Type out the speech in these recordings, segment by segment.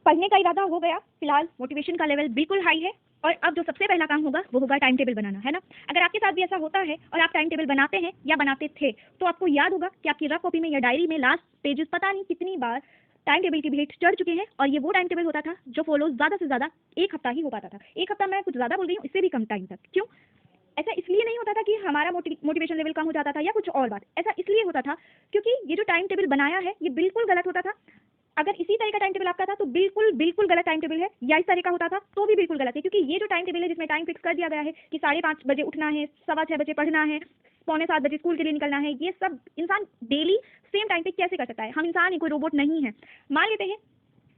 पढ़ने का इरादा हो गया, फिलहाल मोटिवेशन का लेवल बिल्कुल हाई है और अब जो सबसे पहला काम होगा वो होगा टाइम टेबल बनाना, है ना। अगर आपके साथ भी ऐसा होता है और आप टाइम टेबल बनाते हैं या बनाते थे तो आपको याद होगा कि आपकी रफ कॉपी में या डायरी में लास्ट पेजेस पता नहीं कितनी बार टाइम टेबल की भेंट चढ़ चुके हैं और ये वो टाइम टेबल होता था जो फॉलो ज्यादा से ज्यादा एक हफ्ता ही हो पाता था। एक हफ्ता मैं कुछ ज्यादा बोल रही हूँ, इससे भी कम टाइम तक। क्यों? ऐसा इसलिए नहीं होता था कि हमारा मोटिवेशन लेवल कम हो जाता था या कुछ और बात, ऐसा इसलिए होता था क्योंकि ये जो टाइम टेबल बनाया है ये बिल्कुल गलत होता था। अगर इसी तरह का टाइम टेबल आपका था तो बिल्कुल बिल्कुल गलत टाइम टेबल है, या इस तरह का होता था तो भी बिल्कुल गलत है, क्योंकि ये जो टाइम टेबल है जिसमें टाइम फिक्स कर दिया गया है कि 5:30 बजे उठना है, 6:15 बजे पढ़ना है, 6:45 बजे स्कूल के लिए निकलना है, ये सब इंसान डेली सेम टाइम पे कैसे कर सकता है? हम इंसान ही, कोई रोबोट नहीं है। मान लेते हैं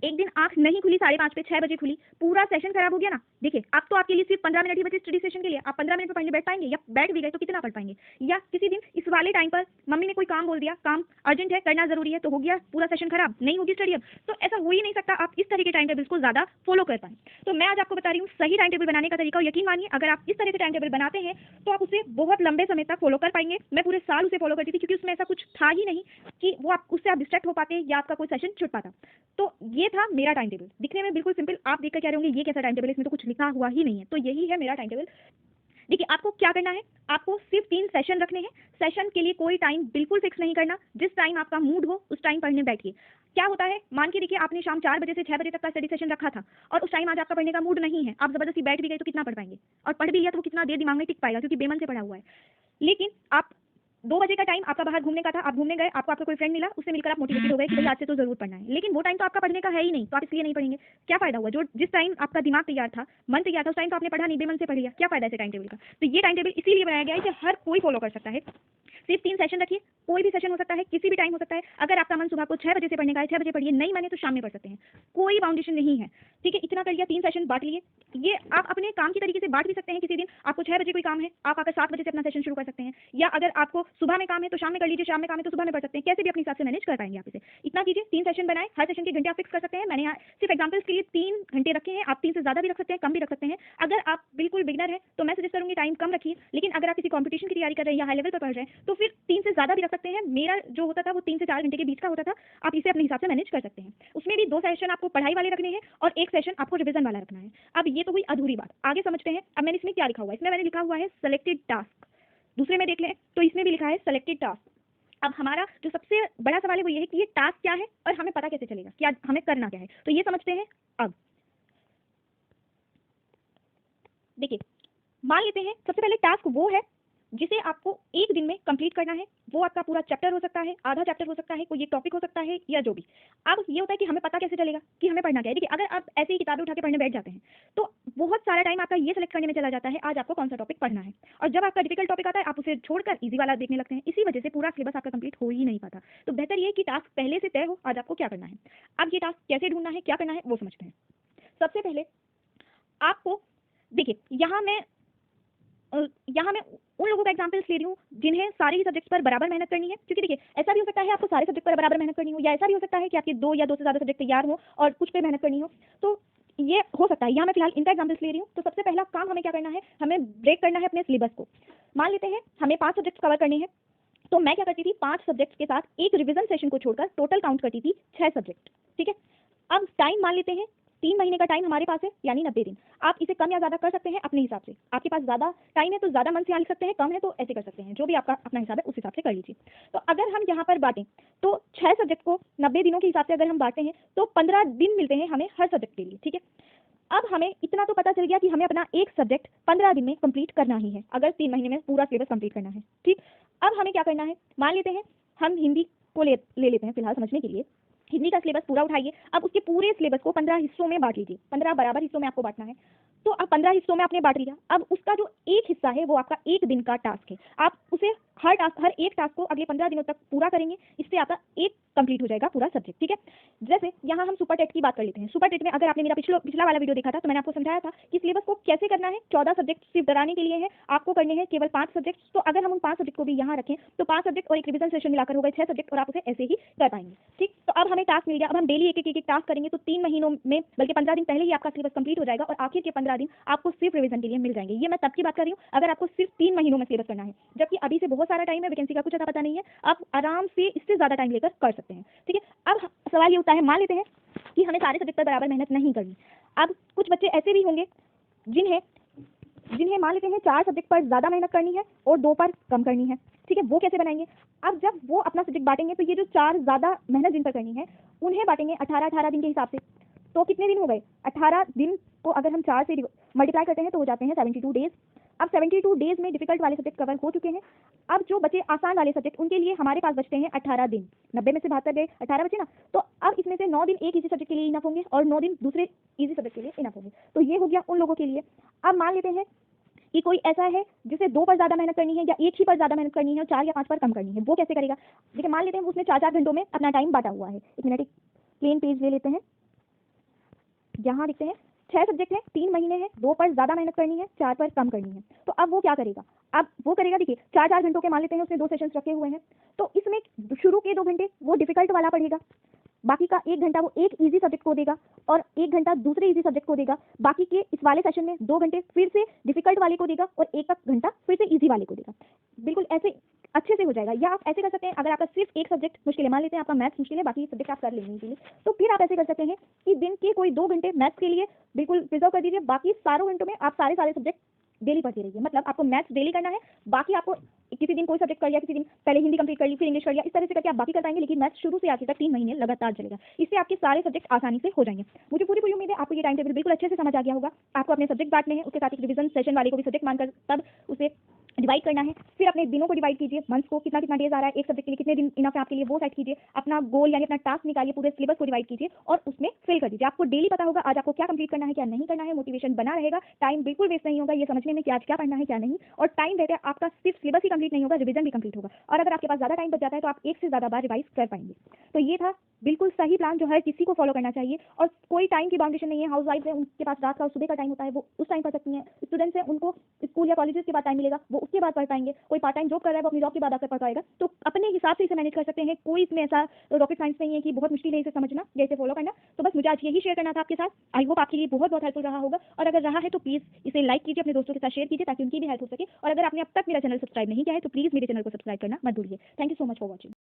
एक दिन आंख नहीं खुली 5:30 पे, 6 बजे खुली, पूरा सेशन खराब हो गया ना। देखिए अब तो आपके लिए सिर्फ 15 मिनट ही बचे स्टडी सेशन के लिए, आप 15 मिनट में पढ़ने बैठ पाएंगे या बैठ भी गए तो कितना पढ़ पाएंगे? या किसी दिन इस वाले टाइम पर मम्मी ने कोई काम बोल दिया, काम अर्जेंट है, करना जरूरी है, तो हो गया पूरा सेशन खराब, नहीं होगी स्टडी अब। तो ऐसा हो ही नहीं सकता आप इस तरह के टाइम टेबल को ज्यादा फॉलो कर पाए। तो मैं आज आपको बता रही हूँ सही टाइम टेबल बनाने का तरीका, और यकीन मानिए अगर आप इस तरह से टाइम टेबल बनाते हैं तो आप उसे बहुत लंबे समय तक फॉलो कर पाएंगे। मैं पूरे साल उसे फॉलो करती थी क्योंकि उसमें ऐसा कुछ था ही नहीं कि वो आप उससे आप डिस्ट्रैक्ट हो पाते या आपका कोई सेशन छूट पाता। तो ये था मेरा टाइम टेबल, दिखने में बिल्कुल सिंपल, आप देखकर कह रहे होंगे ये कैसा टाइम टेबल है, इसमें तो कुछ लिखा हुआ ही नहीं है। तो यही है मेरा टाइम टेबल। देखिए आपको क्या करना है, आपको सिर्फ 3 सेशन रखने हैं। सेशन के लिए कोई टाइम बिल्कुल फिक्स नहीं करना, जिस टाइम आपका मूड हो उस टाइम पढ़ने बैठिए। क्या होता है, मान के देखिए आपने शाम 4 बजे से 6 बजे तक का स्टडी सेशन रखा था और उस टाइम आज आपका पढ़ने का मूड नहीं है, आप जबरदस्ती बैठ भी गए तो कितना पढ़ पाएंगे? और पढ़ भी लिया तो वो कितना देर दिमाग में टिक पाएगा, क्योंकि बेमन से पढ़ा हुआ है। लेकिन आप 2 बजे का टाइम आपका बाहर घूमने का था, आप घूमने गए, आपको आपका कोई फ्रेंड मिला, उससे मिलकर आप मोटिवेटेड हो गए कि भाई आज से तो जरूर पढ़ना है, लेकिन वो टाइम तो आपका पढ़ने का है ही नहीं, तो आप इसलिए नहीं पढ़ेंगे। क्या फायदा हुआ? जो जिस टाइम आपका दिमाग तैयार था, मन तैयार था, उस टाइम तो आपने पढ़ा नहीं, बेमन से पढ़ लिया, क्या फायदा ऐसे टाइम टेबल का? तो ये टाइम टेबल इसीलिए बनाया गया है कि हर कोई फॉलो कर सकता है। सिर्फ 3 सेशन रखिए, कोई भी सेशन हो सकता है, किसी भी टाइम हो सकता है। अगर आपका मन सुबह को 6 बजे से पढ़ने का है, 6 बजे पढ़िए, नहीं माने तो शाम में पढ़ सकते हैं, कोई बाउंडेशन नहीं है। ठीक है, इतना कर लिया, 3 सेशन बांट लिए। ये आप अपने काम की तरीके से बांट भी सकते हैं। किसी दिन आपको 6 बजे कोई काम है, आप आकर 7 बजे से अपना सेशन शुरू कर सकते हैं, या अगर आपको सुबह में काम है तो शाम में कर लीजिए, शाम में काम है तो सुबह में पढ़ सकते हैं, कैसे भी अपने हिसाब से मैनेज कर पाएंगे आप इसे। इतना कीजिए, 3 सेशन बनाए, हर सेशन के घंटे आप फिक्स कर सकते हैं। मैंने यहाँ सिर्फ एग्जांपल्स के लिए 3 घंटे रखे हैं, आप 3 से ज्यादा भी रख सकते हैं, कम भी रख सकते हैं। अगर आप बिल्कुल बिगनर है तो मैं सजेस्ट करूंगी टाइम कम रखिए, लेकिन अगर आप किसी कॉम्पिटिशन की तैयारी कर रहे हैं या हाई लेवल पर पढ़ रहे हैं तो फिर 3 से ज्यादा भी रख सकते हैं। मेरा जो होता था वो 3 से 4 घंटे के बीच का होता था, आप इसे अपने हिसाब से मैनेज कर सकते हैं। उसमें भी 2 सेशन आपको पढ़ाई वाले रखने हैं और 1 सेशन आपको रिवीजन वाला रखना है। अब ये तो हुई अधूरी बात, आगे समझते हैं। अब मैंने इसमें क्या लिखा हुआ है, इसमें मैंने लिखा हुआ है सेलेक्टेड टास्क। दूसरे में देख लें तो इसमें भी लिखा है सेलेक्टेड टास्क। अब हमारा जो सबसे बड़ा सवाल है वो ये है कि ये टास्क क्या है और हमें पता कैसे चलेगा कि हमें करना क्या है, तो ये समझते हैं। अब देखिए, मान लेते हैं सबसे पहले टास्क वो है जिसे आपको एक दिन में कंप्लीट करना है। वो आपका पूरा चैप्टर हो सकता है, आधा चैप्टर हो सकता है, कोई एक टॉपिक हो सकता है, या जो भी। अब ये होता है कि हमें पता कैसे चलेगा कि हमें पढ़ना क्या है। देखिए अगर आप ऐसे ही किताबें उठा के पढ़ने बैठ जाते हैं तो बहुत सारा टाइम आपका ये सेलेक्ट करने में चला जाता है आज आपको कौन सा टॉपिक पढ़ना है, और जब आपका डिफिकल्ट टॉपिक आता है आप उसे छोड़कर इजी वाला देखने लगते हैं। इसी वजह से पूरा सिलेबस आपका कंप्लीट हो ही नहीं पाता। तो बेहतर ये कि टास्क पहले से तय हो आज आपको क्या करना है। अब ये टास्क कैसे ढूंढना है, क्या करना है, वो समझते हैं। सबसे पहले आपको देखिए, यहाँ मैं उन लोगों का एग्जांपल्स ले रही हूँ जिन्हें सारे ही सब्जेक्ट्स पर बराबर मेहनत करनी है, क्योंकि देखिए ऐसा भी हो सकता है आपको सारे सब्जेक्ट पर बराबर मेहनत करनी हो, या ऐसा भी हो सकता है कि आपके 2 या 2 से ज्यादा सब्जेक्ट तैयार हो और कुछ पे मेहनत करनी हो। तो ये हो सकता है, यहाँ मैं फिलहाल इनका एग्जांपल्स ले रही हूँ। तो सबसे पहला काम हमें क्या करना है, हमें ब्रेक करना है अपने सिलेबस को। मान लेते हैं हमें 5 सब्जेक्ट कवर करने हैं, तो मैं क्या करती थी, 5 सब्जेक्ट्स के साथ एक रिवीजन सेशन को छोड़कर टोटल काउंट करती थी 6 सब्जेक्ट। ठीक है, अब टाइम मान लेते हैं 3 महीने का टाइम हमारे पास है, यानी 90 दिन। आप इसे कम या ज्यादा कर सकते हैं अपने हिसाब से, आपके पास ज्यादा टाइम है तो ज्यादा मन से यहाँ लिख सकते हैं, कम है तो ऐसे कर सकते हैं, जो भी आपका अपना हिसाब है उस हिसाब से कर लीजिए। तो अगर हम यहाँ पर बांटें तो 6 सब्जेक्ट को 90 दिनों के हिसाब से अगर हम बांटते हैं तो 15 दिन मिलते हैं हमें हर सब्जेक्ट के लिए। ठीक है, अब हमें इतना तो पता चल गया कि हमें अपना एक सब्जेक्ट 15 दिन में कंप्लीट करना ही है, अगर 3 महीने में पूरा सिलेबस कंप्लीट करना है। ठीक, अब हमें क्या करना है, मान लेते हैं हम हिंदी को ले लेते हैं फिलहाल समझने के लिए। हिंदी का सिलेबस पूरा उठाइए, अब उसके पूरे सिलेबस को 15 हिस्सों में बांट लीजिए, 15 बराबर हिस्सों में आपको बांटना है। तो अब 15 हिस्सों में आपने बांट लिया, अब उसका जो एक हिस्सा है वो आपका एक दिन का टास्क है। आप उसे हर एक टास्क को अगले 15 दिनों तक पूरा करेंगे, इससे आपका एक कंप्लीट हो जाएगा पूरा सब्जेक्ट। ठीक है, जैसे यहाँ हम सुपर टेट की बात कर लेते हैं। सुपर टेट में अगर आपने मेरा पिछला वाला वीडियो देखा था तो मैंने आपको समझाया था कि सिलेबस को कैसे करना है। 14 सब्जेक्ट सिर्फ डराने के लिए है, आपको करने हैं केवल 5 सब्जेक्ट। तो अगर हम उन 5 सब्जेक्ट को भी यहाँ रखें तो 5 सब्जेक्ट और एक रिवीजन सेशन मिलाकर हो गए 6 सब्जेक्ट, और आप उसे ऐसे ही कर पाएंगे। ठीक, तो अब हमें टास्क मिल गया, अब हम डेली एक टास्क करेंगे तो 3 महीनों में, बल्कि 15 दिन पहले ही आपका सिलेबस कंप्लीट हो जाएगा और आखिर के 15 दिन आपको सिर्फ रिवीजन के लिए मिल जाएंगे। ये मैं तब की बात कर रही हूँ अगर आपको सिर्फ 3 महीनों में सिलेबस करना है, जबकि अभी से बहुत सारा टाइम है, वैकेंसी का कुछ अता पता नहीं है, आप आराम से इससे ज्यादा टाइम लेकर कर सकते हैं। ठीक है, अब सवाल ये उठता है, मान लेते हैं कि हमें सारे सब्जेक्ट पर बराबर मेहनत नहीं करनी। अब कुछ बच्चे ऐसे भी होंगे जिन्हें जिन्हें मान लेते हैं 4 सब्जेक्ट पर ज़्यादा मेहनत करनी है और 2 पर कम करनी है, ठीक है, वो कैसे बनाएंगे? अब जब वो अपना सब्जेक्ट बांटेंगे तो ये जो 4 ज़्यादा मेहनत जिन पर करनी है उन्हें बांटेंगे 18-18 दिन के हिसाब से। तो कितने दिन हो गए? 18 दिन को अगर हम 4 से मल्टीप्लाई करते हैं तो हो जाते हैं 72 डेज। अब 72 डेज में डिफिकल्ट वाले सब्जेक्ट कवर हो चुके हैं। अब जो बचे आसान वाले सब्जेक्ट उनके लिए हमारे पास बचते हैं 18 दिन। 90 में से 72 गए, 18 बचे ना। तो अब इसमें से 9 दिन एक इजी सब्जेक्ट के लिए इनफ होंगे और 9 दिन दूसरे इजी सब्जेक्ट के लिए इनफ होंगे। तो ये हो गया उन लोगों के लिए। अब मान लेते हैं कि कोई ऐसा है जिसे 2 पर ज़्यादा मेहनत करनी है या एक ही पर ज़्यादा मेहनत करनी है और 4 या 5 पर कम करनी है, वो कैसे करेगा? देखिए, मान लेते हैं उसने 4-4 घंटों में अपना टाइम बांटा हुआ है। एक मिनट, एक प्लेन पेज ले लेते हैं, यहाँ लिखते हैं 6 सब्जेक्ट है, 3 महीने हैं, 2 पर ज़्यादा मेहनत करनी है, 4 पर कम करनी है। तो अब वो क्या करेगा? अब वो करेगा, देखिए 4-4 घंटों के मान लेते हैं उसने 2 सेशंस रखे हुए हैं, तो इसमें शुरू के 2 घंटे वो डिफिकल्ट वाला पढ़ेगा, बाकी का 1 घंटा वो एक इजी सब्जेक्ट को देगा और 1 घंटा दूसरे इजी सब्जेक्ट को देगा। बाकी के इस वाले सेशन में 2 घंटे फिर से डिफिकल्ट वाले को देगा और 1 घंटा फिर से इजी वाले को देगा। बिल्कुल ऐसे अच्छे से हो जाएगा। या आप ऐसे कर सकते हैं, अगर आपका सिर्फ एक सब्जेक्ट मुश्किल है, मान लेते हैं आपका मैथ्स मुश्किल है, बाकी सब्जेक्ट आप कर लेंगे इजीली, तो फिर आप ऐसे कर सकते हैं कि दिन के कोई 2 घंटे मैथ्स के लिए बिल्कुल रिजर्व कर दीजिए, बाकी सारों घंटों में आप सारे सब्जेक्ट डेली पढ़ते रहिए। मतलब आपको मैथ्स डेली करना है, बाकी आपको किसी दिन कोई सब्जेक्ट कर लिया, किसी दिन पहले हिंदी कंप्लीट कर ली, फिर इंग्लिश कर लिया, इस तरह से करके आप बाकी कर पाएंगे, लेकिन मैथ्स शुरू से आखिर तक 3 महीने लगातार चलेगा। इससे आपके सारे सब्जेक्ट आसानी से हो जाएंगे। मुझे पूरी उम्मीद है आपको ये टाइम टेबल बिल्कुल अच्छे से समझ आ गया होगा। आपको अपने सब्जेक्ट बांटने हैं, उसके साथ एक रिवीजन सेशन वाले को भी सब्जेक्ट मानकर तब उसे डिवाइड करना है। फिर अपने दिनों को डिवाइड कीजिए, मंथ्स को, कितना कितना डेज आ रहा है एक सब्जेक्ट के लिए, कितने दिन इनफ है आपके लिए, वो सेट कीजिए। अपना गोल यानी अपना टास्क निकालिए, पूरे सिलेबस को डिवाइड कीजिए और उसमें फिल कर दीजिए। आपको डेली पता होगा आज आपको क्या कंप्लीट करना है, क्या नहीं करना है, मोटिवेशन बना रहेगा, टाइम बिल्कुल वेस्ट नहीं होगा ये समझने में कि आज क्या पढ़ना है क्या नहीं, और टाइम रहते आपका सिर्फ सिलेबस ही कंप्लीट नहीं होगा, रिवीजन भी कंप्लीट होगा। और अगर आपके पास ज़्यादा टाइम बच जाता है तो आप एक से ज़्यादा बार रिवाइज कर पाएंगे। तो ये था बिल्कुल सही प्लान जो हर किसी को फॉलो करना चाहिए, और कोई टाइम की बाउंडेशन नहीं है। हाउस वाइफ है, उनके पास रात का और सुबह का टाइम होता है, वो उस टाइम पढ़ सकती हैं। स्टूडेंट्स हैं, उनको स्कूल या कॉलेजेस के बाद टाइम मिलेगा, वो उसके बाद पढ़ पाएंगे। कोई पार्ट टाइम जॉब कर रहा है, वो अपनी जॉब के बाद आकर पढ़ पाएगा। तो अपने हिसाब से इसे मैनेज कर सकते हैं। कोई इसमें ऐसा रॉकेट साइंस नहीं है कि बहुत मुश्किल है इसे समझना या इसे फॉलो करना। तो बस मुझे आज यही शेयर करना था आपके साथ। आई होप आपके लिए बहुत हेल्पफुल रहा होगा, और अगर रहा है तो प्लीज इसे लाइक कीजिए, अपने दोस्तों के साथ शेयर कीजिए ताकि उनकी भी हेल्प हो सके। और अगर आपने अब तक मेरा चैनल सब्सक्राइब नहीं किया है तो प्लीज मेरे चैनल को सब्सक्राइब करना मत भूलिए। Thank you so much for watching.